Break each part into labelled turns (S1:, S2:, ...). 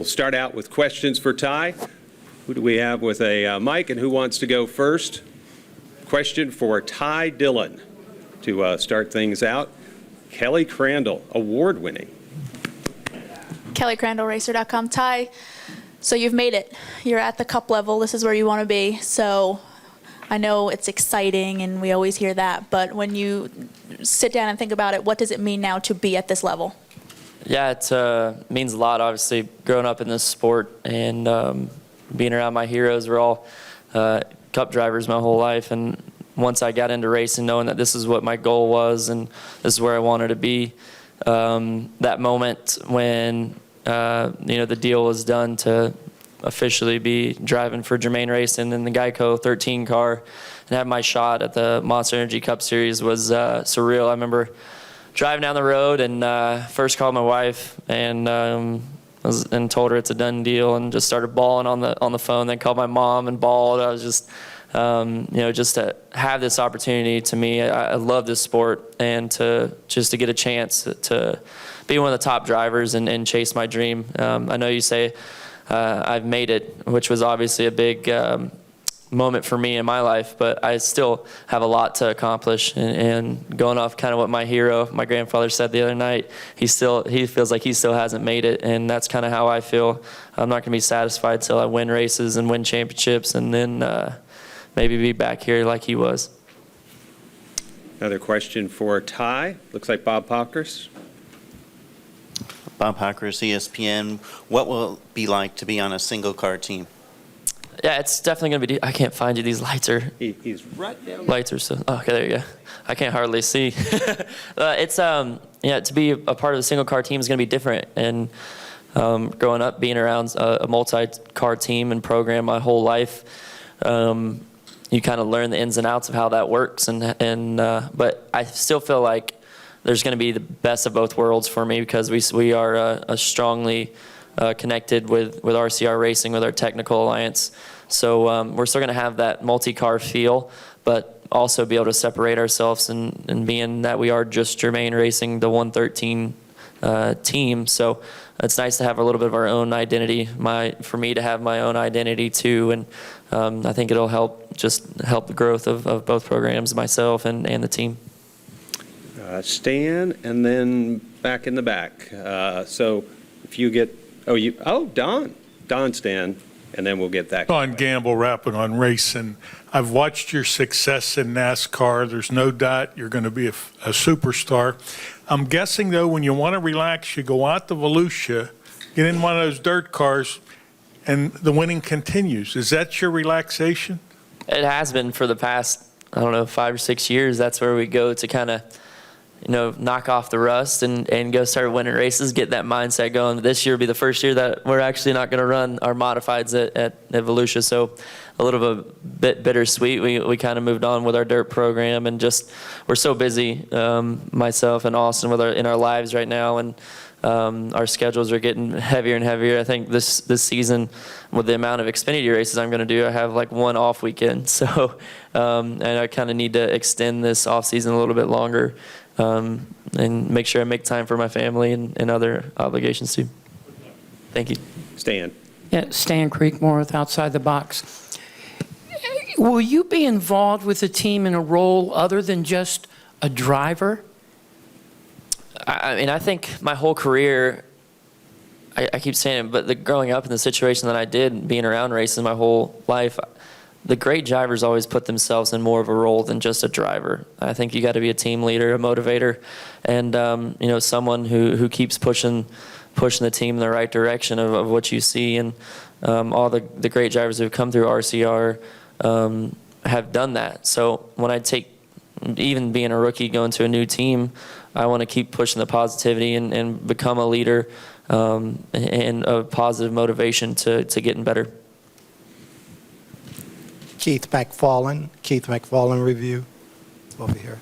S1: We'll start out with questions for Ty. Who do we have with a mic, and who wants to go first? Question for Ty Dillon to start things out. Kelly Crandall, award-winning.
S2: Kelly Crandall, Racer.com. Ty, so you've made it. You're at the cup level. This is where you want to be. So I know it's exciting, and we always hear that. But when you sit down and think about it, what does it mean now to be at this level?
S3: Yeah, it means a lot, obviously, growing up in this sport and being around my heroes. We're all cup drivers my whole life. And once I got into racing, knowing that this is what my goal was and this is where I wanted to be, that moment when the deal was done to officially be driving for Germain Racing in the Geico 13 car and have my shot at the Monster Energy Cup Series was surreal. I remember driving down the road and first called my wife and told her it's a done deal and just started bawling on the phone. Then called my mom and bawled. I was just just to have this opportunity. To me, I love this sport, and to get a chance to be one of the top drivers and chase my dream. I know you say I've made it, which was obviously a big moment for me in my life, but I still have a lot to accomplish. And going off kind of what my hero, my grandfather, said the other night, he feels like he still hasn't made it, and that's kind of how I feel. I'm not going to be satisfied till I win races and win championships, and then maybe be back here like he was.
S1: Another question for Ty. Looks like Bob Pockers.
S4: Bob Pockers, ESPN. What will it be like to be on a single car team?
S3: Yeah, it's definitely going to be. I can't find you. These lights are.
S1: He's right down.
S3: Lights are so. Oh, okay, there you go. I can't hardly see. It's to be a part of the single car team is going to be different. And growing up, being around a multi-car team and program my whole life, you kind of learn the ins and outs of how that works. But I still feel like there's going to be the best of both worlds for me because we are a strongly connected with RCR Racing, with our technical alliance. So we're still going to have that multi-car feel, but also be able to separate ourselves and being that we are just Germain Racing, the 113 team. So it's nice to have a little bit of our own identity, for me to have my own identity too. And I think it'll help the growth of both programs, myself and the team.
S1: Stan, and then back in the back. So if you get, Don Stan, and then we'll get that.
S5: Don Gamble, Rapping on Racing. I've watched your success in NASCAR. There's no doubt you're going to be a superstar. I'm guessing, though, when you want to relax, you go out to Volusia, get in one of those dirt cars, and the winning continues. Is that your relaxation?
S3: It has been for the past, 5 or 6 years. That's where we go to kind of, knock off the rust and go start winning races, get that mindset going. This year will be the first year that we're actually not going to run our modifieds at Volusia, so a little bit bittersweet. We kind of moved on with our dirt program, and just we're so busy, myself and Austin, in our lives right now, and our schedules are getting heavier and heavier. I think this season, with the amount of Xfinity races I'm going to do, I have like one off weekend, so and I kind of need to extend this off season a little bit longer. And make sure I make time for my family and other obligations too. Thank you.
S1: Stan.
S6: Yeah, Stan Creekmore with Outside the Box. Will you be involved with the team in a role other than just a driver?
S3: I think my whole career, I keep saying it, but growing up in the situation that I did, being around racing my whole life, the great drivers always put themselves in more of a role than just a driver. I think you got to be a team leader, a motivator, and someone who keeps pushing the team in the right direction of what you see. And all the great drivers who have come through RCR have done that. So when I even being a rookie going to a new team, I want to keep pushing the positivity and become a leader and a positive motivation to getting better.
S7: Keith McFarland Review over here.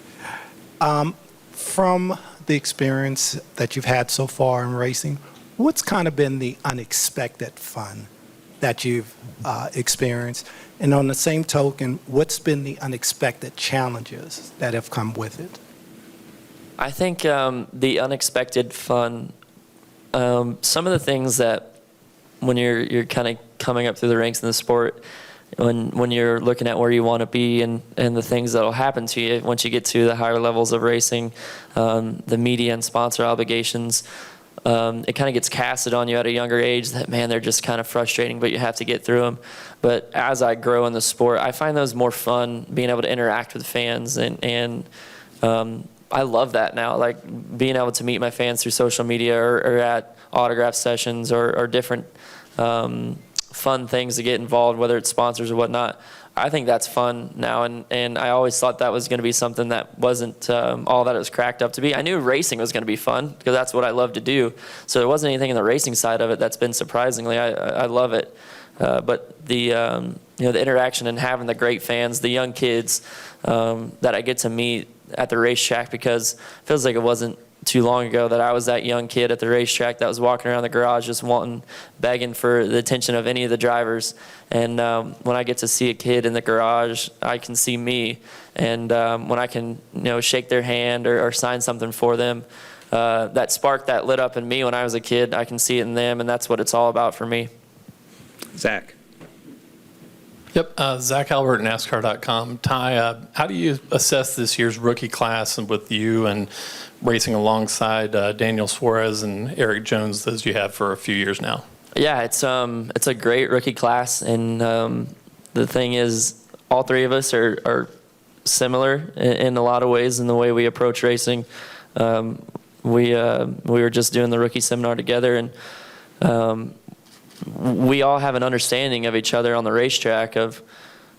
S7: From the experience that you've had so far in racing, what's kind of been the unexpected fun that you've experienced? And on the same token, what's been the unexpected challenges that have come with it?
S3: I think the unexpected fun, some of the things that when you're kind of coming up through the ranks in the sport, when you're looking at where you want to be and the things that'll happen to you once you get to the higher levels of racing, the media and sponsor obligations, it kind of gets casted on you at a younger age that, man, they're just kind of frustrating, but you have to get through them. But as I grow in the sport, I find those more fun, being able to interact with fans, and I love that now, like being able to meet my fans through social media or at autograph sessions or different fun things to get involved, whether it's sponsors or whatnot. I think that's fun now, and I always thought that was going to be something that wasn't all that it was cracked up to be. I knew racing was going to be fun because that's what I love to do. So there wasn't anything in the racing side of it that's been surprisingly. I love it, but the the interaction and having the great fans, the young kids that I get to meet at the racetrack, because it feels like it wasn't too long ago that I was that young kid at the racetrack that was walking around the garage just begging for the attention of any of the drivers. And when I get to see a kid in the garage, I can see me. And when I can, shake their hand or sign something for them, that spark that lit up in me when I was a kid, I can see it in them, and that's what it's all about for me.
S1: Zach.
S8: Yep, Zach Albert, NASCAR.com. Ty, how do you assess this year's rookie class and with you and racing alongside Daniel Suarez and Aric Jones as you have for a few years now?
S3: Yeah, it's a great rookie class, and the thing is, all three of us are similar in a lot of ways in the way we approach racing. We were just doing the rookie seminar together, and we all have an understanding of each other on the racetrack.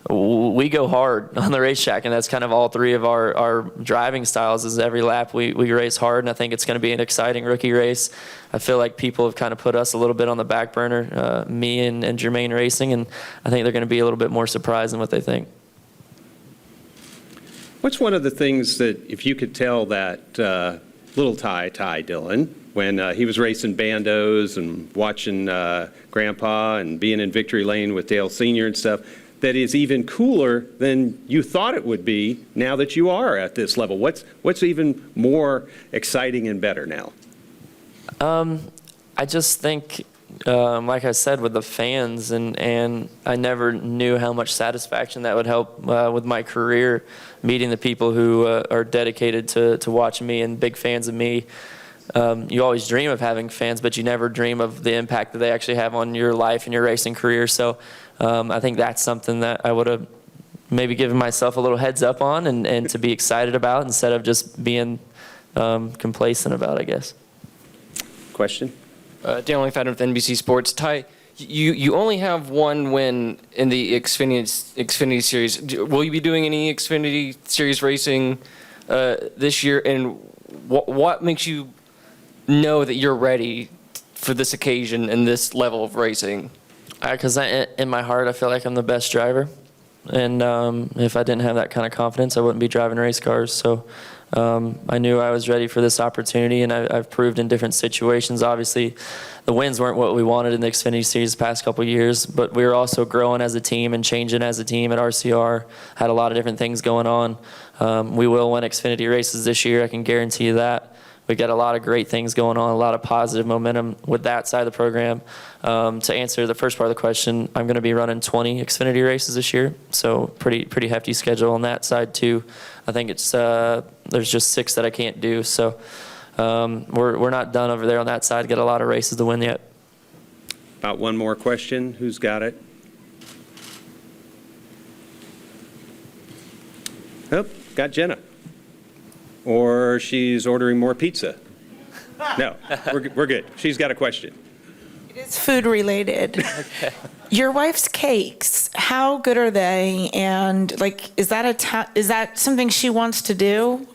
S3: We go hard on the racetrack, and that's kind of all three of our driving styles. Is every lap we race hard, and I think it's going to be an exciting rookie race. I feel like people have kind of put us a little bit on the back burner, me and Germain Racing, and I think they're going to be a little bit more surprised than what they think.
S1: What's one of the things that, if you could tell that little Ty Dillon, when he was racing bandos and watching Grandpa and being in Victory Lane with Dale Sr. and stuff, that is even cooler than you thought it would be now that you are at this level? What's even more exciting and better now?
S3: I just think, like I said, with the fans, and I never knew how much satisfaction that would help with my career, meeting the people who are dedicated to watching me and big fans of me. You always dream of having fans, but you never dream of the impact that they actually have on your life and your racing career. So I think that's something that I would have maybe given myself a little heads up on and to be excited about instead of just being complacent about, I guess.
S1: Question?
S9: Dan Langfadden with NBC Sports. Ty, you only have one win in the Xfinity Series. Will you be doing any Xfinity Series racing this year? And what makes you know that you're ready for this occasion and this level of racing?
S3: Because in my heart, I feel like I'm the best driver. And if I didn't have that kind of confidence, I wouldn't be driving race cars. So I knew I was ready for this opportunity, and I've proved in different situations. Obviously, the wins weren't what we wanted in the Xfinity Series the past couple of years, but we were also growing as a team and changing as a team at RCR. Had a lot of different things going on. We will win Xfinity races this year. I can guarantee you that. We got a lot of great things going on, a lot of positive momentum with that side of the program. To answer the first part of the question, I'm going to be running 20 Xfinity races this year, so pretty hefty schedule on that side too. I think it's there's just 6 that I can't do, so we're not done over there on that side. Got a lot of races to win yet.
S1: About one more question. Who's got it? Oh, got Jenna. Or she's ordering more pizza. No, we're good. She's got a question.
S10: It is food related.
S3: Okay.
S10: Your wife's cakes, how good are they? And is that something she wants to do?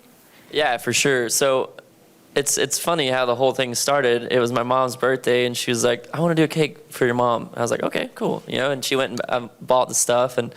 S3: Yeah, for sure. So it's funny how the whole thing started. It was my mom's birthday, and she was like, I want to do a cake for your mom. I was like, okay, cool. And she went and bought the stuff, and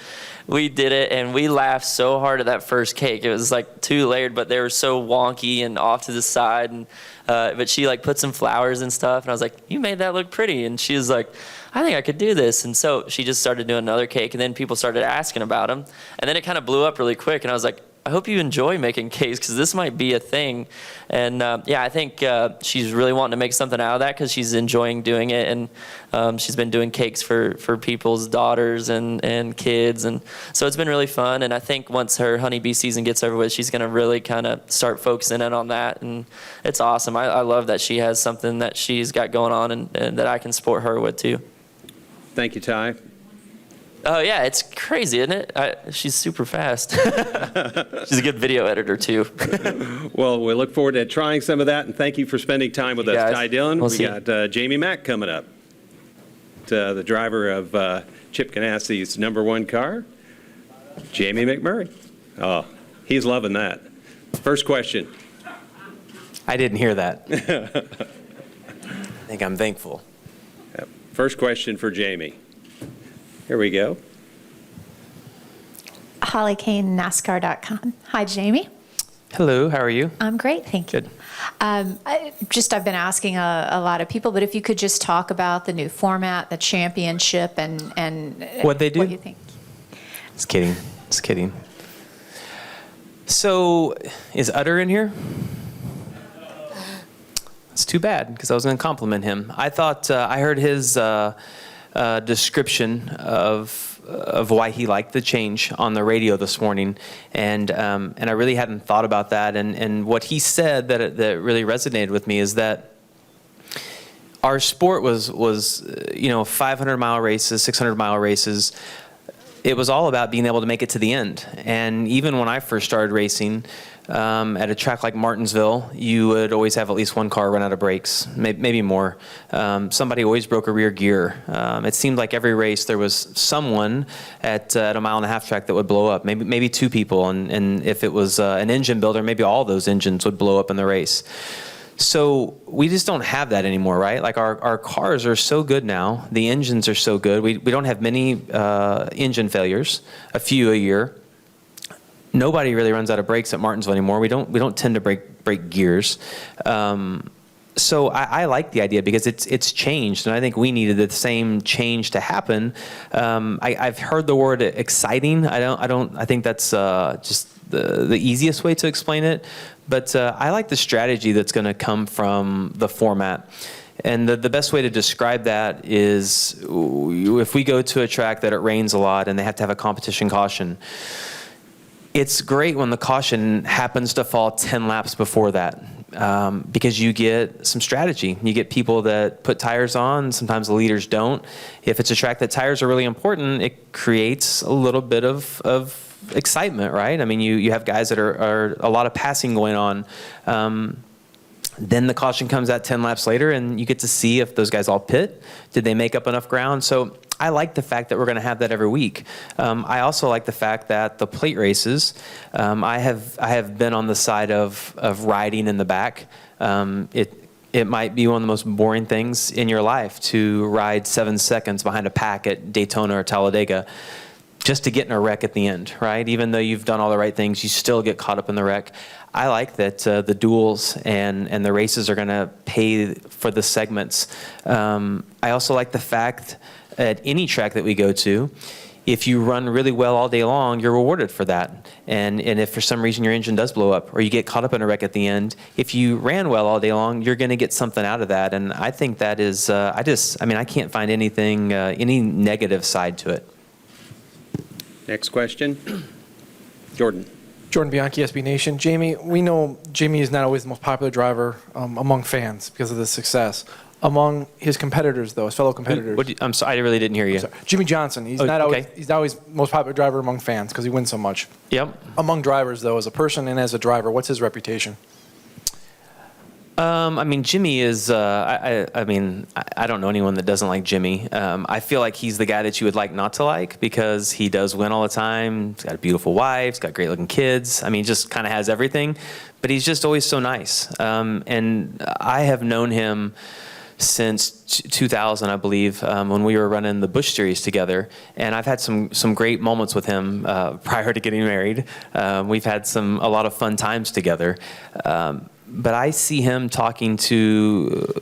S3: we did it, and we laughed so hard at that first cake. It was like 2 layered, but they were so wonky and off to the side. And but she put some flowers and stuff, and I was like, you made that look pretty. And she was like, I think I could do this. And so she just started doing another cake, and then people started asking about them. And then it kind of blew up really quick, and I was like, I hope you enjoy making cakes because this might be a thing. And yeah, I think she's really wanting to make something out of that because she's enjoying doing it. And she's been doing cakes for people's daughters and kids. And so it's been really fun. And I think once her honeybee season gets over with, she's going to really kind of start focusing in on that. And it's awesome. I love that she has something that she's got going on and that I can support her with too.
S1: Thank you, Ty.
S3: Oh yeah, it's crazy, isn't it? She's super fast. She's a good video editor too.
S1: Well, we look forward to trying some of that, and thank you for spending time with us,
S3: guys.
S1: Ty Dillon.
S3: We'll
S1: We
S3: see.
S1: got Jamie Mack coming up, the driver of Chip Ganassi's #1 car, Jamie McMurray. Oh, he's loving that. First question.
S11: I didn't hear that. I think I'm thankful.
S1: First question for Jamie. Here we go.
S12: Holly Kane, NASCAR.com. Hi, Jamie.
S11: Hello, how are you?
S12: I'm great, thank you.
S11: Good.
S12: I've been asking a lot of people, but if you could just talk about the new format, the championship, and
S11: What'd they do?
S12: what you think.
S11: Just kidding. Just kidding. So, is Utter in here? It's too bad because I was going to compliment him. I thought I heard his description of why he liked the change on the radio this morning, and I really hadn't thought about that. And what he said that really resonated with me is that our sport was 500-mile races, 600-mile races. It was all about being able to make it to the end. And even when I first started racing, at a track like Martinsville, you would always have at least one car run out of brakes, maybe more. Somebody always broke a rear gear. It seemed like every race there was someone at a 1.5-mile track that would blow up, maybe two people. And if it was an engine builder, maybe all those engines would blow up in the race. So we just don't have that anymore, right? Like our cars are so good now. The engines are so good. We don't have many engine failures, a few a year. Nobody really runs out of brakes at Martinsville anymore. We don't tend to break gears. So I like the idea because it's changed, and I think we needed the same change to happen. I've heard the word exciting. I think that's just the easiest way to explain it. But I like the strategy that's going to come from the format. And the best way to describe that is if we go to a track that it rains a lot and they have to have a competition caution, it's great when the caution happens to fall 10 laps before that because you get some strategy. You get people that put tires on. Sometimes the leaders don't. If it's a track that tires are really important, it creates a little bit of excitement, right? I mean, you have guys that are a lot of passing going on. Then the caution comes out 10 laps later, and you get to see if those guys all pit. Did they make up enough ground? So I like the fact that we're going to have that every week. I also like the fact that the plate races, I have been on the side of riding in the back. It might be one of the most boring things in your life to ride 7 seconds behind a pack at Daytona or Talladega just to get in a wreck at the end, right? Even though you've done all the right things, you still get caught up in the wreck. I like that the duels and the races are going to pay for the segments. I also like the fact at any track that we go to, if you run really well all day long, you're rewarded for that. And if for some reason your engine does blow up or you get caught up in a wreck at the end, if you ran well all day long, you're going to get something out of that. And I think that is, I can't find anything, any negative side to it.
S1: Next question. Jordan
S13: Bianchi, SB Nation. Jamie, we know Jamie is not always the most popular driver among fans because of the success. Among his competitors, though, his fellow competitors.
S11: I'm sorry, I really didn't hear you.
S13: Jimmy Johnson. He's not always most popular driver among fans because he wins so much.
S11: Yep.
S13: Among drivers, though, as a person and as a driver, what's his reputation?
S11: Jimmy is, I don't know anyone that doesn't like Jimmy. I feel like he's the guy that you would like not to like because he does win all the time. He's got a beautiful wife. He's got great looking kids. He just kind of has everything, but he's just always so nice. And I have known him since 2000, I believe, when we were running the Busch Series together. And I've had some great moments with him prior to getting married. We've had a lot of fun times together. But I see him talking to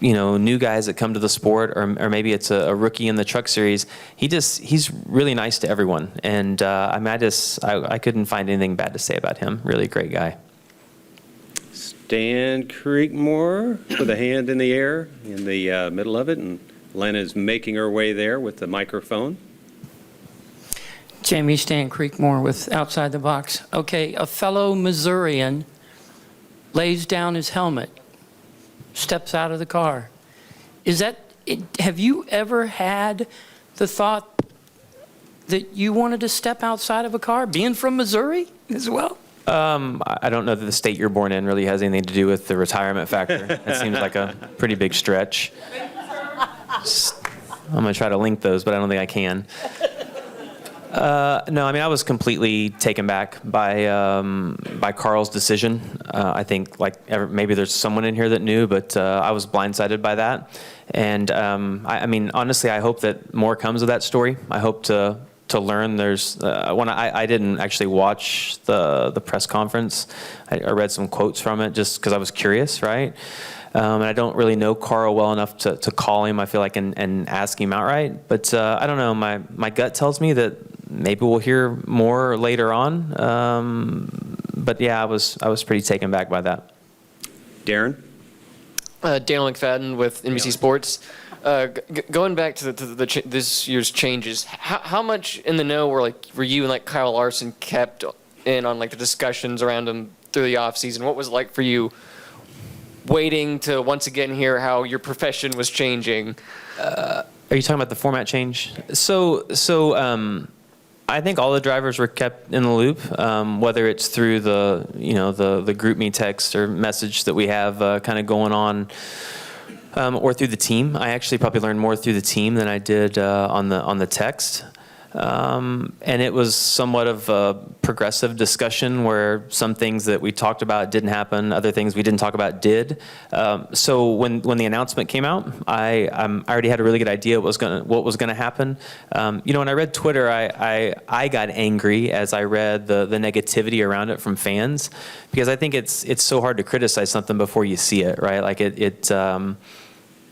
S11: new guys that come to the sport, or maybe it's a rookie in the truck series. He's really nice to everyone. And I mean, I couldn't find anything bad to say about him. Really great guy.
S1: Dan Creekmore with a hand in the air in the middle of it, and Lena's making her way there with the microphone.
S6: Jamie, Stan Creekmore with Outside the Box. Okay, a fellow Missourian lays down his helmet, steps out of the car. Have you ever had the thought that you wanted to step outside of a car, being from Missouri as well?
S11: I don't know that the state you're born in really has anything to do with the retirement factor. That seems like a pretty big stretch. I'm going to try to link those, but I don't think I can. No, I mean, I was completely taken back by Carl's decision. I think maybe there's someone in here that knew, but I was blindsided by that. And I mean, honestly, I hope that more comes of that story. I hope to learn. There's when I didn't actually watch the press conference. I read some quotes from it just because I was curious, right? And I don't really know Carl well enough to call him, I feel like, and ask him outright. But I don't know. My gut tells me that maybe we'll hear more later on. But yeah, I was pretty taken back by that.
S1: Darren?
S9: Daniel McFadden with NBC Sports. Going back to this year's changes, how much in the know were you and Kyle Larson kept in on the discussions around him through the off season? What was it like for you waiting to once again hear how your profession was changing?
S11: Are you talking about the format change? So I think all the drivers were kept in the loop, whether it's through the group me text or message that we have kind of going on. Or through the team. I actually probably learned more through the team than I did on the text. And it was somewhat of a progressive discussion where some things that we talked about didn't happen, other things we didn't talk about did. So when the announcement came out, I already had a really good idea what was gonna happen. When I read Twitter, I got angry as I read the negativity around it from fans, because I think it's so hard to criticize something before you see it, right?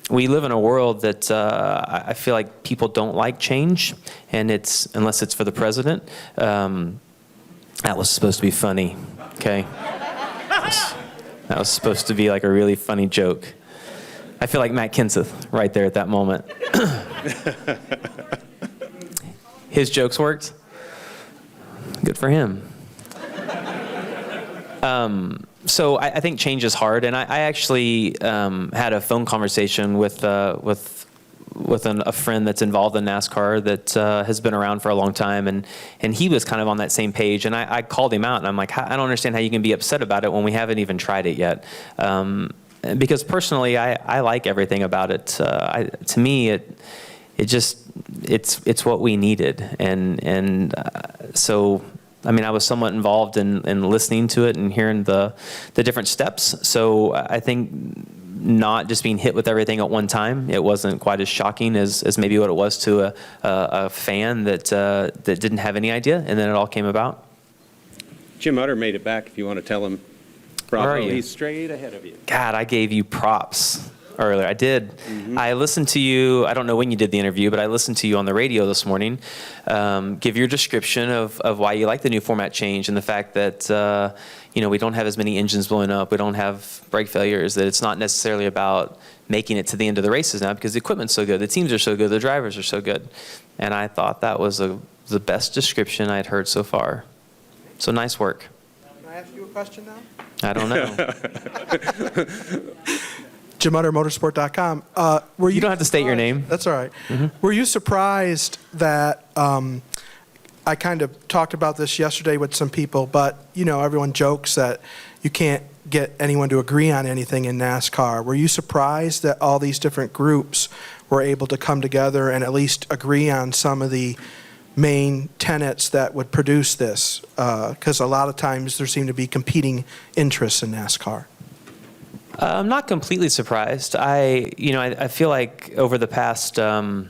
S11: We live in a world that I feel like people don't like change, and unless it's for the president. That was supposed to be funny, okay? That was supposed to be a really funny joke. I feel like Matt Kenseth right there at that moment. His jokes worked. Good for him. So I think change is hard, and I actually had a phone conversation with a friend that's involved in NASCAR that has been around for a long time, and he was kind of on that same page. And I called him out, and I'm like, I don't understand how you can be upset about it when we haven't even tried it yet. Because personally, I like everything about it. To me, it's what we needed, and so. I mean, I was somewhat involved in listening to it and hearing the different steps. So I think not just being hit with everything at one time, it wasn't quite as shocking as maybe what it was to a fan that didn't have any idea, and then it all came about.
S1: Jim Utter made it back. If you want to tell him,
S11: Where are you?
S1: he's straight ahead of you.
S11: God, I gave you props earlier. I did.
S1: Mm-hmm.
S11: I listened to you. I don't know when you did the interview, but I listened to you on the radio this morning. Give your description of why you like the new format change and the fact that we don't have as many engines blowing up. We don't have brake failures. That it's not necessarily about making it to the end of the races now because the equipment's so good, the teams are so good, the drivers are so good. And I thought that was the best description I'd heard so far. So nice work.
S14: Can I ask you a question now?
S11: I don't know.
S14: JimUtterMotorsport.com.
S11: You don't have to state your name.
S14: That's all right.
S11: Mm-hmm.
S14: Were you surprised that I kind of talked about this yesterday with some people, but everyone jokes that you can't get anyone to agree on anything in NASCAR. Were you surprised that all these different groups were able to come together and at least agree on some of the main tenets that would produce this? Because a lot of times there seem to be competing interests in NASCAR.
S11: I'm not completely surprised. I feel like over the past 2 or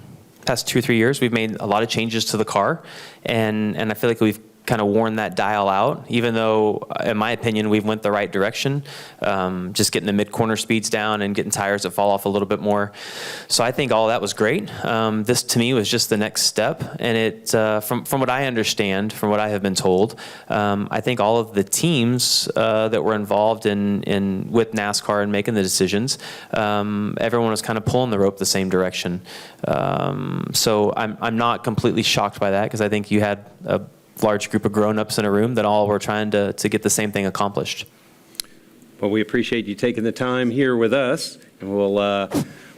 S11: 3 years, we've made a lot of changes to the car, and I feel like we've kind of worn that dial out, even though, in my opinion, we've went the right direction. Just getting the mid-corner speeds down and getting tires that fall off a little bit more. So I think all that was great. This, to me, was just the next step. And it, from what I understand, from what I have been told, I think all of the teams that were involved in with NASCAR and making the decisions, everyone was kind of pulling the rope the same direction. So I'm not completely shocked by that, because I think you had a large group of grown-ups in a room that all were trying to get the same thing accomplished.
S1: Well, we appreciate you taking the time here with us, and we'll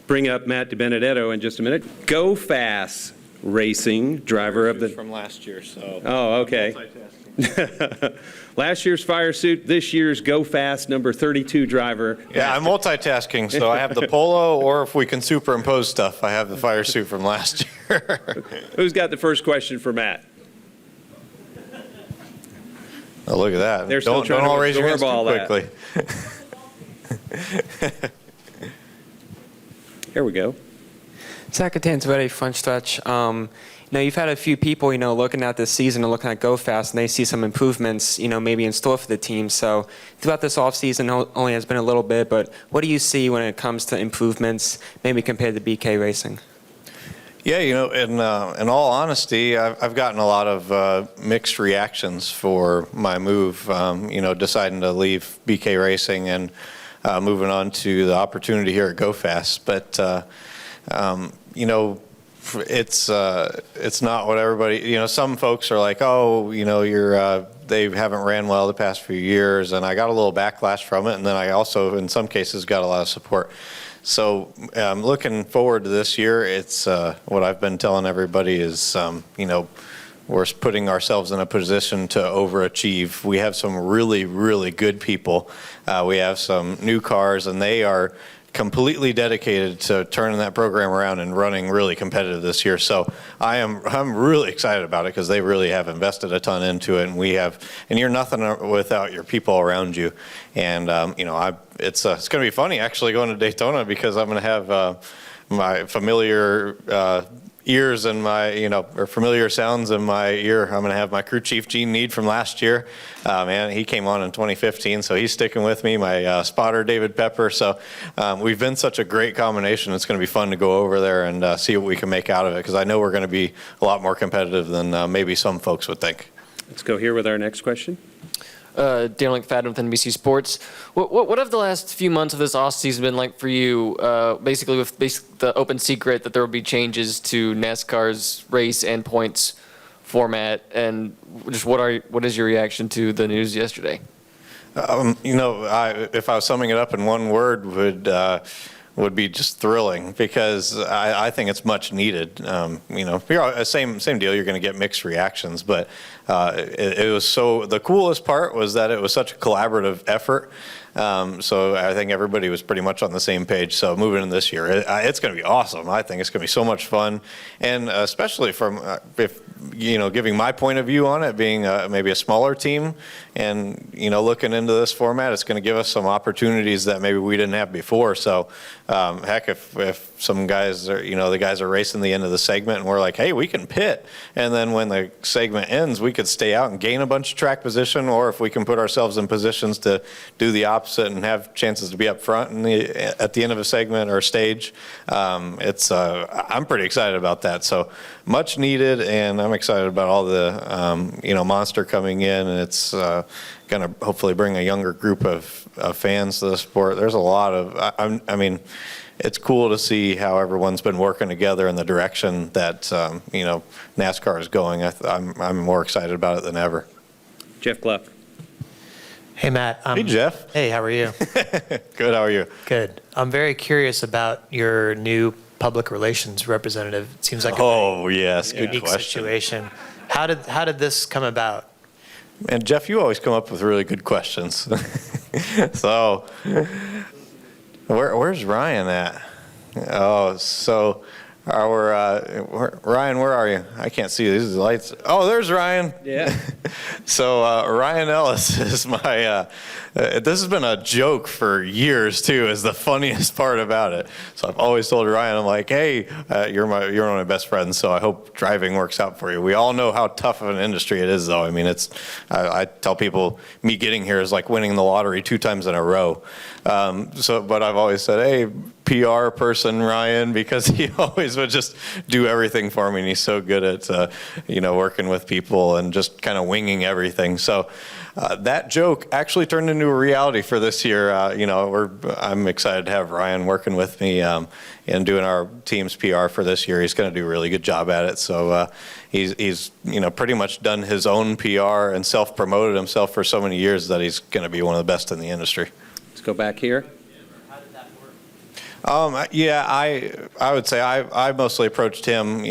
S1: bring up Matt DiBenedetto in just a minute. Go Fast Racing, driver of the...
S15: From last year, so...
S1: Oh, okay. Last year's fire suit, this year's Go Fast number 32 driver.
S15: Yeah, I'm multitasking, so I have the polo, or if we can superimpose stuff, I have the fire suit from last year.
S1: Who's got the first question for Matt?
S15: Oh, look at that.
S1: They're still trying
S15: don't
S1: to
S15: all raise your hands
S1: absorb all
S15: too
S1: that.
S15: quickly.
S1: Here we go.
S16: It's very fun stretch. You've had a few people, looking at this season and looking at Go Fast, and they see some improvements, maybe in store for the team. So throughout this offseason, only has been a little bit, but what do you see when it comes to improvements, maybe compared to BK Racing?
S15: Yeah, in all honesty, I've gotten a lot of mixed reactions for my move, deciding to leave BK Racing and moving on to the opportunity here at Go Fast. But, it's not what everybody, some folks are like, oh, they haven't ran well the past few years, and I got a little backlash from it, and then I also, in some cases, got a lot of support. So I'm looking forward to this year. It's what I've been telling everybody is, we're putting ourselves in a position to overachieve. We have some really, really good people. We have some new cars, and they are completely dedicated to turning that program around and running really competitive this year. So I'm really excited about it, because they really have invested a ton into it, and you're nothing without your people around you. And it's going to be funny actually going to Daytona, because I'm going to have my familiar ears and my, or familiar sounds in my ear. I'm going to have my crew chief, Gene Need, from last year. Man, he came on in 2015, so he's sticking with me. My spotter, David Pepper. So we've been such a great combination. It's going to be fun to go over there and see what we can make out of it, because I know we're going to be a lot more competitive than maybe some folks would think.
S1: Let's go here with our next question.
S9: Dillon with NBC Sports. What have the last few months of this offseason been like for you? Basically, with the open secret that there will be changes to NASCAR's race and points format, and just what is your reaction to the news yesterday?
S15: If I was summing it up in one word, would be just thrilling, because I think it's much needed. Same deal. You're going to get mixed reactions, but it was the coolest part was that it was such a collaborative effort. So I think everybody was pretty much on the same page. So moving in this year, it's going to be awesome. I think it's going to be so much fun, and especially from giving my point of view on it, being maybe a smaller team, and looking into this format, it's going to give us some opportunities that maybe we didn't have before. So heck, if some guys are, the guys are racing the end of the segment, and we're like, hey, we can pit, and then when the segment ends, we could stay out and gain a bunch of track position, or if we can put ourselves in positions to do the opposite and have chances to be up front at the end of a segment or stage, I'm pretty excited about that. So much needed, and I'm excited about all the Monster coming in, and it's going to hopefully bring a younger group of fans to the sport. There's a lot of it's cool to see how everyone's been working together in the direction that NASCAR is going. I'm more excited about it than ever.
S1: Jeff Clough.
S17: Hey, Matt.
S15: Hey, Jeff.
S17: Hey, how are you?
S15: Good, how are you?
S17: Good. I'm very curious about your new public relations representative. It seems like a
S15: unique
S17: situation. How did this come about?
S15: And Jeff, you always come up with really good questions. So, where's Ryan at? Oh, so Ryan, where are you? I can't see these lights. Oh, there's Ryan.
S1: Yeah.
S15: So Ryan Ellis is my. This has been a joke for years too. Is the funniest part about it. So I've always told Ryan, I'm like, hey, you're one of my best friends. So I hope driving works out for you. We all know how tough of an industry it is, though. I mean, it's. I tell people, me getting here is like winning the lottery 2 times in a row. But I've always said, hey, PR person Ryan, because he always would just do everything for me, and he's so good at working with people and just kind of winging everything. So that joke actually turned into a reality for this year. I'm excited to have Ryan working with me and doing our team's PR for this year. He's going to do a really good job at it. So he's pretty much done his own PR and self-promoted himself for so many years that he's going to be one of the best in the industry.
S1: Let's go back here.
S15: Yeah, I would say I mostly approached him,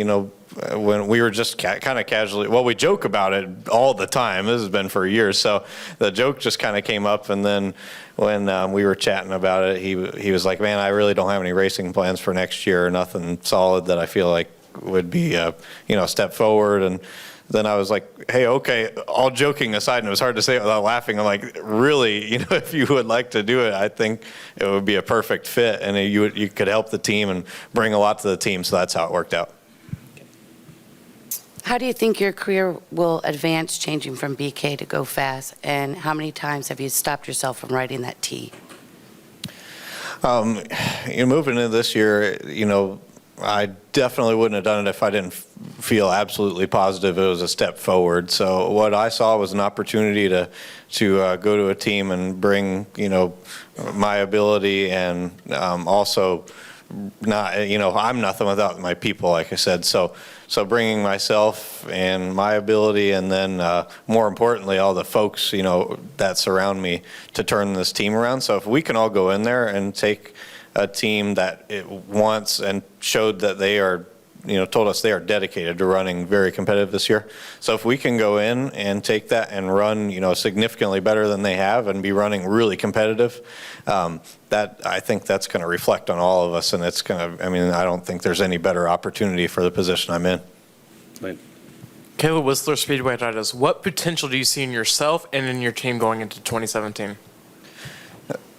S15: when we were just kind of casually, well, we joke about it all the time. This has been for years. So the joke just kind of came up. And then when we were chatting about it, he was like, man, I really don't have any racing plans for next year, nothing solid that I feel like would be, a step forward. And then I was like, hey, okay, all joking aside, and it was hard to say it without laughing. I'm like, really, if you would like to do it, I think it would be a perfect fit, and you could help the team and bring a lot to the team. So that's how it worked out.
S18: How do you think your career will advance changing from BK to Go Fast, and how many times have you stopped yourself from writing that T?
S15: Moving into this year, I definitely wouldn't have done it if I didn't feel absolutely positive it was a step forward. So what I saw was an opportunity to go to a team and bring, my ability, and also not, I'm nothing without my people, like I said. So bringing myself and my ability, and then more importantly, all the folks, that surround me to turn this team around. So if we can all go in there and take a team that it wants and showed that they are, told us they are dedicated to running very competitive this year. So if we can go in and take that and run, significantly better than they have and be running really competitive, that I think that's going to reflect on all of us. And it's going to, I don't think there's any better opportunity for the position I'm in.
S1: Right.
S19: Caleb Whistler, Speedway Digest. What potential do you see in yourself and in your team going into 2017?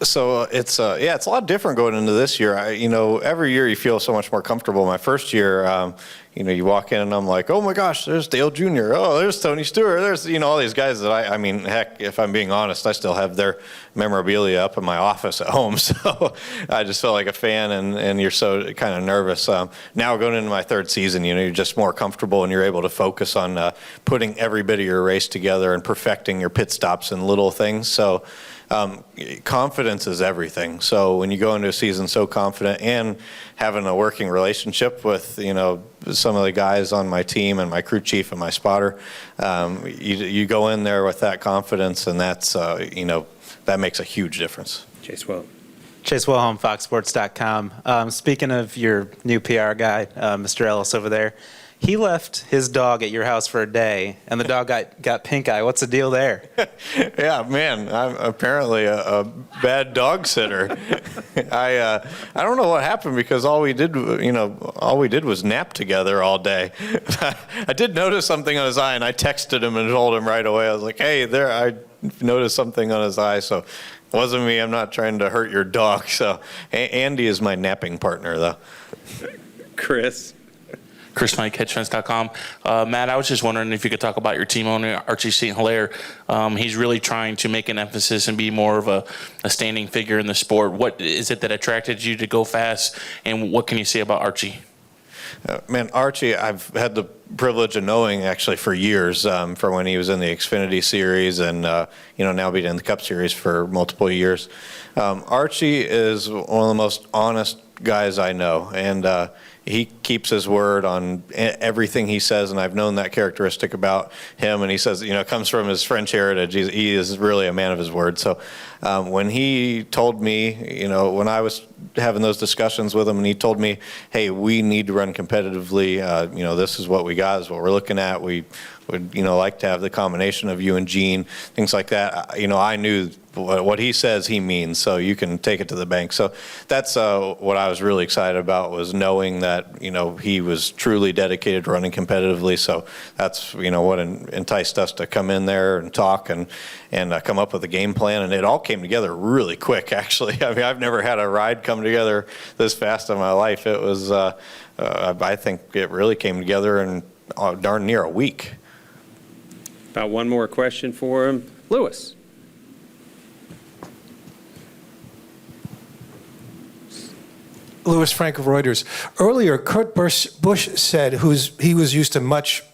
S15: So it's a lot different going into this year. Every year you feel so much more comfortable. My first year, you walk in and I'm like, oh my gosh, there's Dale Jr. Oh, there's Tony Stewart. There's, all these guys that heck, if I'm being honest, I still have their memorabilia up in my office at home. So I just felt like a fan, and you're so kind of nervous. Now going into my 3rd season, you're just more comfortable, and you're able to focus on putting every bit of your race together and perfecting your pit stops and little things. So confidence is everything. So when you go into a season so confident and having a working relationship with, some of the guys on my team and my crew chief and my spotter, you go in there with that confidence, and that's, that makes a huge difference.
S1: Chase Wilhelm.
S20: Chase Wilhelm, FoxSports.com. Speaking of your new PR guy, Mr. Ellis over there, he left his dog at your house for a day, and the dog got pink eye. What's the deal there?
S15: Yeah, man, I'm apparently a bad dog sitter. I don't know what happened, because all we did was nap together all day. I did notice something on his eye, and I texted him and told him right away. I was like, hey, I noticed something on his eye, so it wasn't me. I'm not trying to hurt your dog. So Andy is my napping partner, though.
S1: Chris.
S21: Chris Knight, catchfence.com. Matt, I was just wondering if you could talk about your team owner, Archie St. Hilaire. He's really trying to make an emphasis and be more of a standing figure in the sport. What is it that attracted you to Go Fast, and what can you say about Archie?
S15: Man, Archie, I've had the privilege of knowing actually for years, from when he was in the Xfinity Series and, now being in the Cup Series for multiple years. Archie is one of the most honest guys I know, and he keeps his word on everything he says, and I've known that characteristic about him. And he says, it comes from his French heritage. He is really a man of his word. So when he told me, when I was having those discussions with him, and he told me, hey, we need to run competitively. This is what we got, is what we're looking at. We would, like to have the combination of you and Gene, things like that. I knew what he says he means, so you can take it to the bank. So that's what I was really excited about, was knowing that, he was truly dedicated to running competitively. So that's, what enticed us to come in there and talk and come up with a game plan. And it all came together really quick, actually. I mean, I've never had a ride come together this fast in my life. It was, I think it really came together in darn near a week.
S1: About one more question for him. Lewis.
S2: Louis Frank of Reuters. Earlier, Kurt Busch said he was used to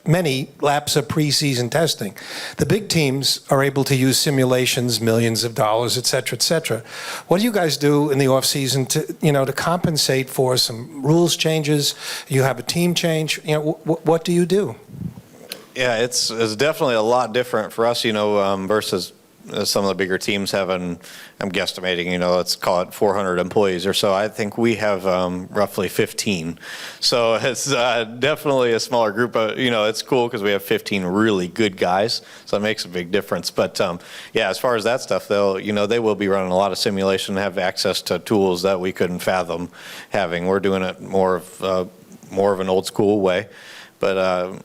S2: many laps of preseason testing. The big teams are able to use simulations, millions of dollars, et cetera, et cetera. What do you guys do in the off season to compensate for some rules changes? You have a team change. What do you do?
S15: Yeah, it's definitely a lot different for us, versus some of the bigger teams having, I'm guesstimating, let's call it 400 employees or so. I think we have roughly 15. So it's definitely a smaller group. But, it's cool because we have 15 really good guys. So it makes a big difference. But, as far as that stuff, they will be running a lot of simulation and have access to tools that we couldn't fathom having. We're doing it more of an old school way. But,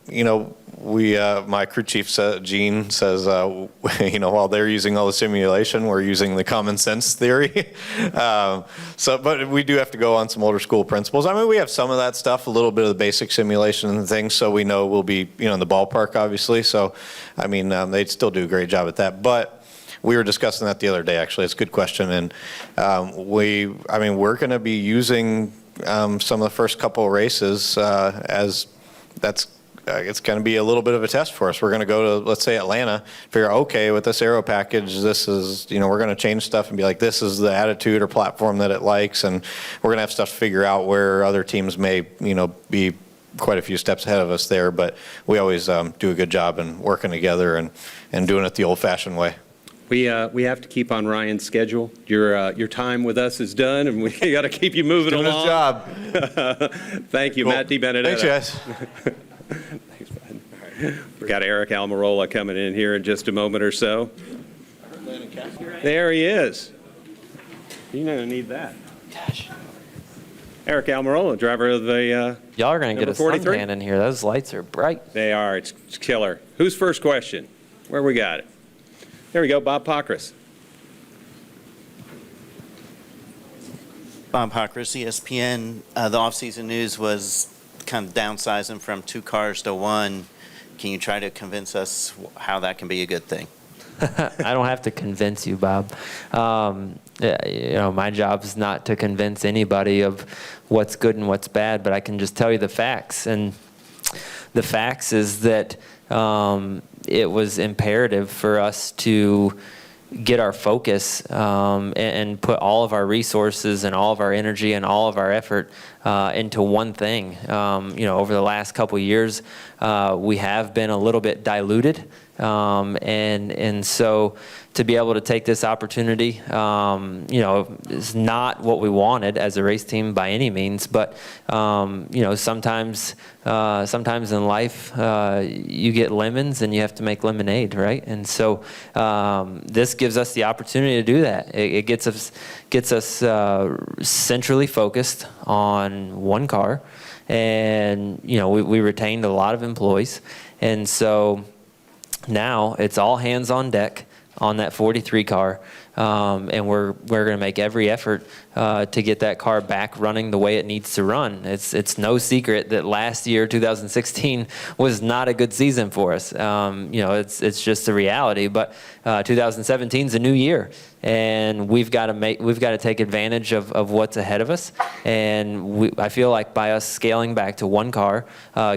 S15: my crew chief, Gene, says, while they're using all the simulation, we're using the common sense theory. But we do have to go on some older school principles. I mean, we have some of that stuff, a little bit of the basic simulation and things, so we know we'll be, in the ballpark, obviously. So, they still do a great job at that. But we were discussing that the other day, actually. It's a good question. And we're going to be using some of the first couple of races as that's it's going to be a little bit of a test for us. We're going to go to, let's say, Atlanta, figure out, okay, with this aero package, this is, we're going to change stuff and be like, this is the attitude or platform that it likes, and we're going to have stuff to figure out where other teams may, be quite a few steps ahead of us there. But we always do a good job in working together and doing it the old-fashioned way.
S1: We have to keep on Ryan's schedule. Your time with us is done, and we got to keep you moving
S15: Doing
S1: along.
S15: his job.
S1: Thank you,
S15: Cool.
S1: Matt DiBenedetto.
S15: Thanks, guys.
S1: Thanks, bud. We've got Aric Almirola coming in here in just a moment or so. There he is. You're not going to need that. Aric Almirola, driver of the
S3: Y'all are going to get a
S1: 43.
S3: suntan in here. Those lights are bright.
S1: They are. It's killer. Who's first question? Where we got it? There we go, Bob Pockris.
S4: Bob Pockris, ESPN. The offseason news was kind of downsizing from 2 cars to 1. Can you try to convince us how that can be a good thing?
S3: I don't have to convince you, Bob. My job is not to convince anybody of what's good and what's bad, but I can just tell you the facts. And the facts is that it was imperative for us to get our focus and put all of our resources and all of our energy and all of our effort into one thing. Over the last couple of years, we have been a little bit diluted. And so to be able to take this opportunity, is not what we wanted as a race team by any means, but, sometimes in life, you get lemons and you have to make lemonade, right? And so, this gives us the opportunity to do that. It gets us centrally focused on one car, and, we retained a lot of employees. And so, now it's all hands on deck on that 43 car, and we're going to make every effort to get that car back running the way it needs to run. It's no secret that last year, 2016, was not a good season for us. It's just a reality. But 2017 is a new year, and we've got to take advantage of what's ahead of us. And I feel like by us scaling back to one car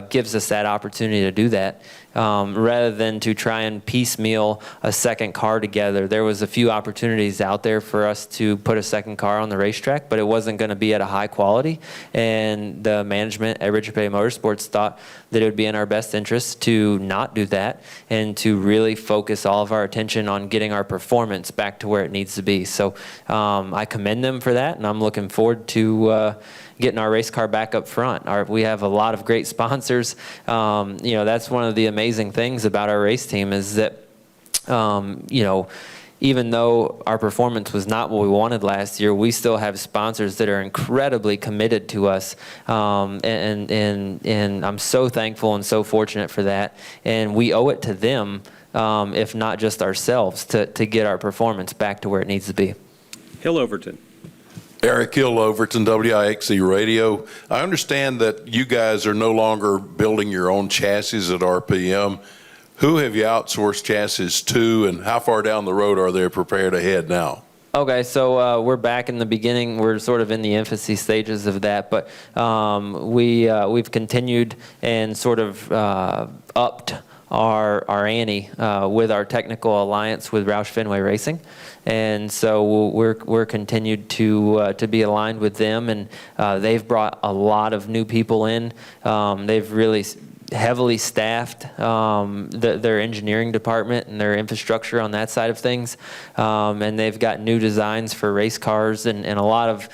S3: gives us that opportunity to do that. Rather than to try and piecemeal a second car together. There was a few opportunities out there for us to put a second car on the racetrack, but it wasn't going to be at a high quality. And the management at Richard Petty Motorsports thought that it would be in our best interest to not do that and to really focus all of our attention on getting our performance back to where it needs to be. So I commend them for that, and I'm looking forward to getting our race car back up front. We have a lot of great sponsors. That's one of the amazing things about our race team is that,
S11: even though our performance was not what we wanted last year, we still have sponsors that are incredibly committed to us, and I'm so thankful and so fortunate for that. And we owe it to them, if not just ourselves, to get our performance back to where it needs to be.
S1: Hill Overton.
S5: Aric Hill, Overton, WIXC Radio. I understand that you guys are no longer building your own chassis at RPM. Who have you outsourced chassis to, and how far down the road are they prepared to head now?
S11: Okay, so we're back in the beginning. We're sort of in the infancy stages of that, but we've continued and sort of upped our ante with our technical alliance with Roush Fenway Racing, and so we're continued to be aligned with them, and they've brought a lot of new people in. They've really heavily staffed their engineering department and their infrastructure on that side of things, and they've got new designs for race cars and a lot of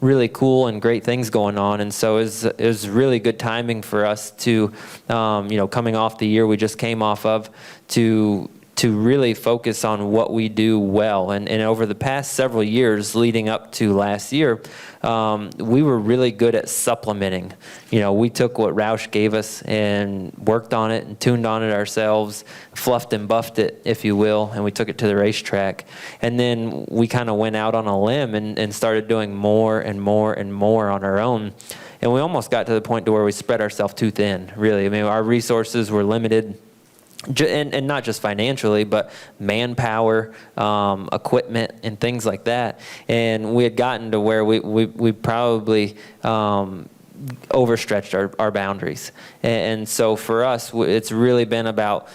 S11: really cool and great things going on. And so it was really good timing for us to, coming off the year we just came off of, to really focus on what we do well. And over the past several years leading up to last year, we were really good at supplementing. We took what Roush gave us and worked on it and tuned on it ourselves, fluffed and buffed it, if you will, and we took it to the racetrack. And then we kind of went out on a limb and started doing more and more and more on our own. And we almost got to the point to where we spread ourselves too thin, really. I mean, our resources were limited. And not just financially, but manpower, equipment, and things like that. And we had gotten to where we probably overstretched our boundaries. And so for us, it's really been about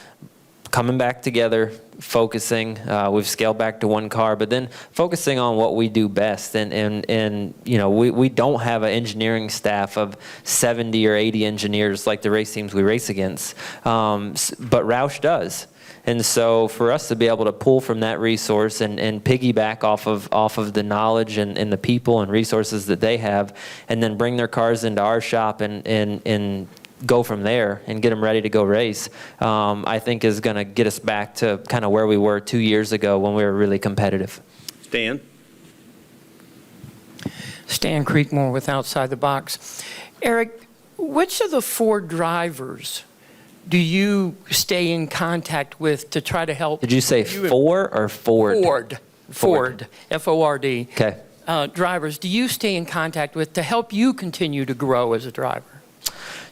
S11: coming back together, focusing. We've scaled back to one car, but then focusing on what we do best. And we don't have an engineering staff of 70 or 80 engineers like the race teams we race against, but Roush does. And so for us to be able to pull from that resource and piggyback off of the knowledge and the people and resources that they have, and then bring their cars into our shop and go from there and get them ready to go race, I think is going to get us back to kind of where we were 2 years ago when we were really competitive.
S1: Stan
S6: Creekmore with Outside the Box. Aric, which of the four drivers do you stay in contact with to try to help?
S11: Did you say four or Ford?
S6: Ford, F-O-R-D.
S11: Okay.
S6: Drivers, do you stay in contact with to help you continue to grow as a driver?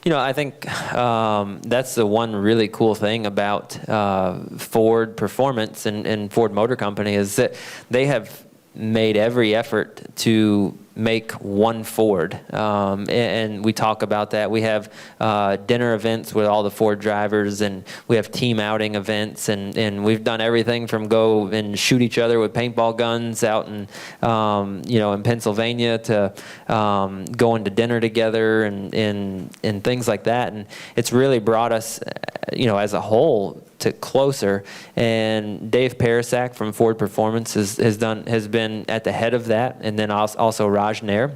S11: I think that's the one really cool thing about Ford Performance and Ford Motor Company is that they have made every effort to make one Ford, and we talk about that. We have dinner events with all the Ford drivers, and we have team outing events, and we've done everything from go and shoot each other with paintball guns out in in Pennsylvania to going to dinner together and things like that. And it's really brought us, as a whole, to closer. And Dave Parasak from Ford Performance has been at the head of that, and then also Raj Nair.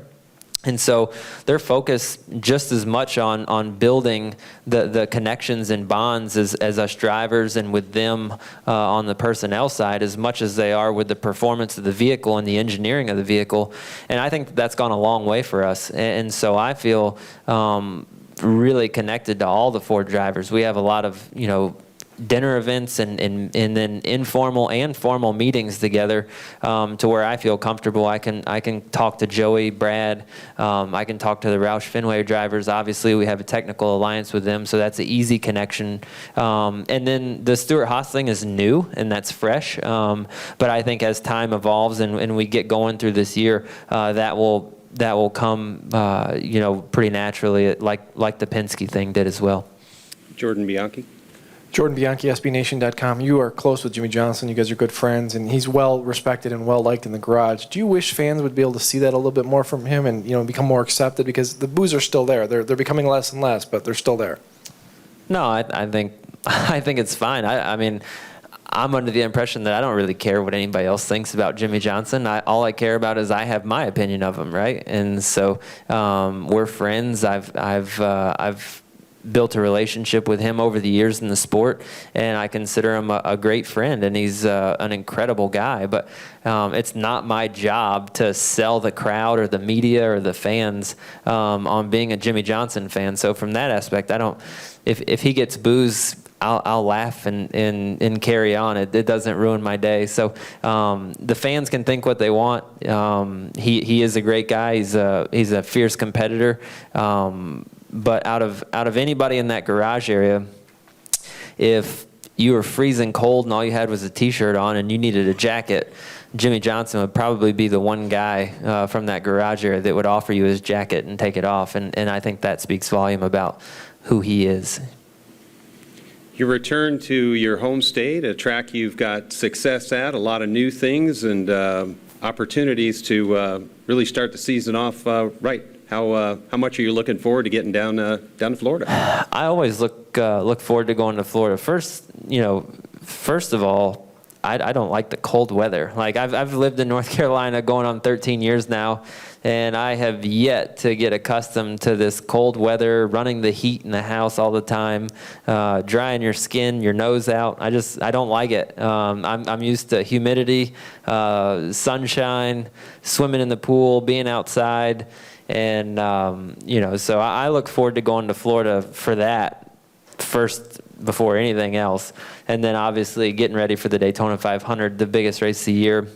S11: And so they're focused just as much on building the connections and bonds as us drivers and with them on the personnel side as much as they are with the performance of the vehicle and the engineering of the vehicle. And I think that's gone a long way for us. And so I feel really connected to all the Ford drivers. We have a lot of, dinner events and then informal and formal meetings together to where I feel comfortable. I can talk to Joey, Brad. I can talk to the Roush Fenway drivers. Obviously, we have a technical alliance with them, so that's an easy connection. And then the Stewart-Haas thing is new and that's fresh. But I think as time evolves and we get going through this year, that will come pretty naturally, like the Penske thing did as well.
S1: Jordan Bianchi.
S13: Jordan Bianchi, SBNation.com. You are close with Jimmy Johnson. You guys are good friends, and he's well respected and well liked in the garage. Do you wish fans would be able to see that a little bit more from him and become more accepted? Because the boos are still there. They're becoming less and less, but they're still there.
S11: No, I think it's fine. I mean, I'm under the impression that I don't really care what anybody else thinks about Jimmy Johnson. All I care about is I have my opinion of him, right? And so we're friends. I've built a relationship with him over the years in the sport, and I consider him a great friend, and he's an incredible guy. But it's not my job to sell the crowd or the media or the fans on being a Jimmy Johnson fan. So from that aspect, I don't. If he gets boos, I'll laugh and carry on. It doesn't ruin my day. So the fans can think what they want. He is a great guy. He's a fierce competitor. But out of anybody in that garage area, if you were freezing cold and all you had was a T-shirt on and you needed a jacket, Jimmy Johnson would probably be the one guy from that garage area that would offer you his jacket and take it off. And I think that speaks volume about who he is.
S1: You return to your home state, a track you've got success at, a lot of new things and opportunities to really start the season off right. How much are you looking forward to getting down to Florida?
S11: I always look forward to going to Florida. First of all, I don't like the cold weather. Like I've lived in North Carolina going on 13 years now, and I have yet to get accustomed to this cold weather, running the heat in the house all the time, drying your skin, your nose out. I don't like it. I'm used to humidity, sunshine, swimming in the pool, being outside. And, so I look forward to going to Florida for that first before anything else. And then obviously getting ready for the Daytona 500, the biggest race of the year.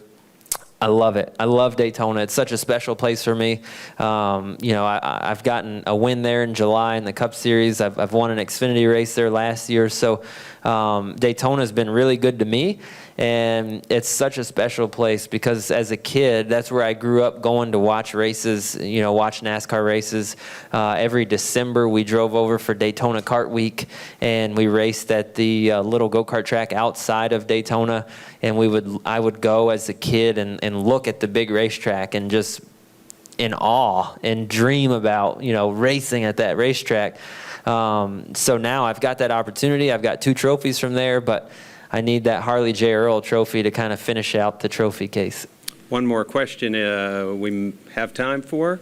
S11: I love it. I love Daytona. It's such a special place for me. I've gotten a win there in July in the Cup Series. I've won an Xfinity race there last year. So Daytona's been really good to me. And it's such a special place because as a kid, that's where I grew up going to watch races, watch NASCAR races. Every December, we drove over for Daytona Kart Week, and we raced at the little go-kart track outside of Daytona. And I would go as a kid and look at the big racetrack and just in awe and dream about, racing at that racetrack. So now I've got that opportunity. I've got 2 trophies from there, but I need that Harley J. Earl trophy to kind of finish out the trophy case.
S1: One more question we have time for.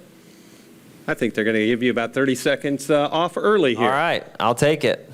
S1: I think they're going to give you about 30 seconds off early here.
S11: All right, I'll take it.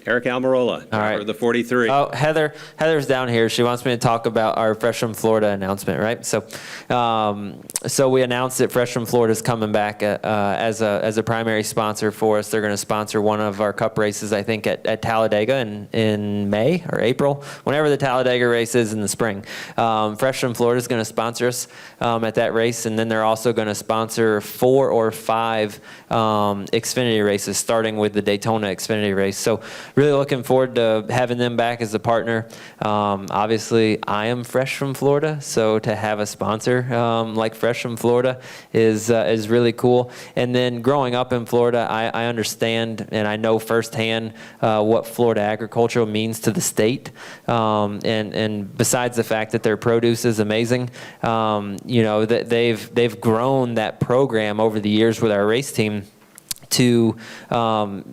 S1: Aric Almirola, for the 43.
S11: Oh, Heather's down here. She wants me to talk about our Fresh from Florida announcement, right? So we announced that Fresh from Florida is coming back as a primary sponsor for us. They're going to sponsor one of our Cup races, I think, at Talladega in May or April, whenever the Talladega race is in the spring. Fresh from Florida is going to sponsor us at that race, and then they're also going to sponsor 4 or 5 Xfinity races, starting with the Daytona Xfinity race. So really looking forward to having them back as a partner. Obviously, I am fresh from Florida, so to have a sponsor like Fresh from Florida is really cool. And then growing up in Florida, I understand and I know firsthand what Florida agriculture means to the state. And besides the fact that their produce is amazing, that they've grown that program over the years with our race team to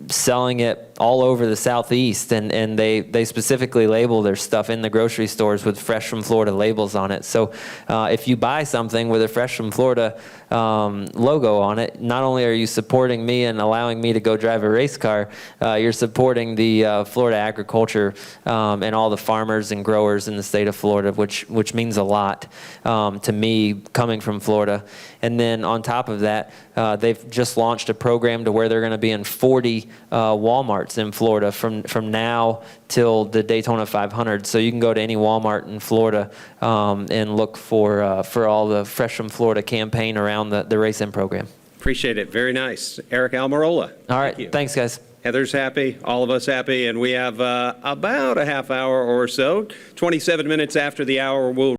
S11: selling it all over the Southeast, and they specifically label their stuff in the grocery stores with Fresh from Florida labels on it. So if you buy something with a Fresh from Florida logo on it, not only are you supporting me and allowing me to go drive a race car, you're supporting the Florida agriculture and all the farmers and growers in the state of Florida, which means a lot to me coming from Florida. And then on top of that, they've just launched a program to where they're going to be in 40 Walmarts in Florida from now till the Daytona 500. So you can go to any Walmart in Florida and look for all the Fresh from Florida campaign around the racing program.
S1: Appreciate it. Very nice. Aric Almirola.
S11: All right. Thanks, guys.
S1: Heather's happy, all of us happy, and we have about a half hour or so, 27 minutes after the hour, we'll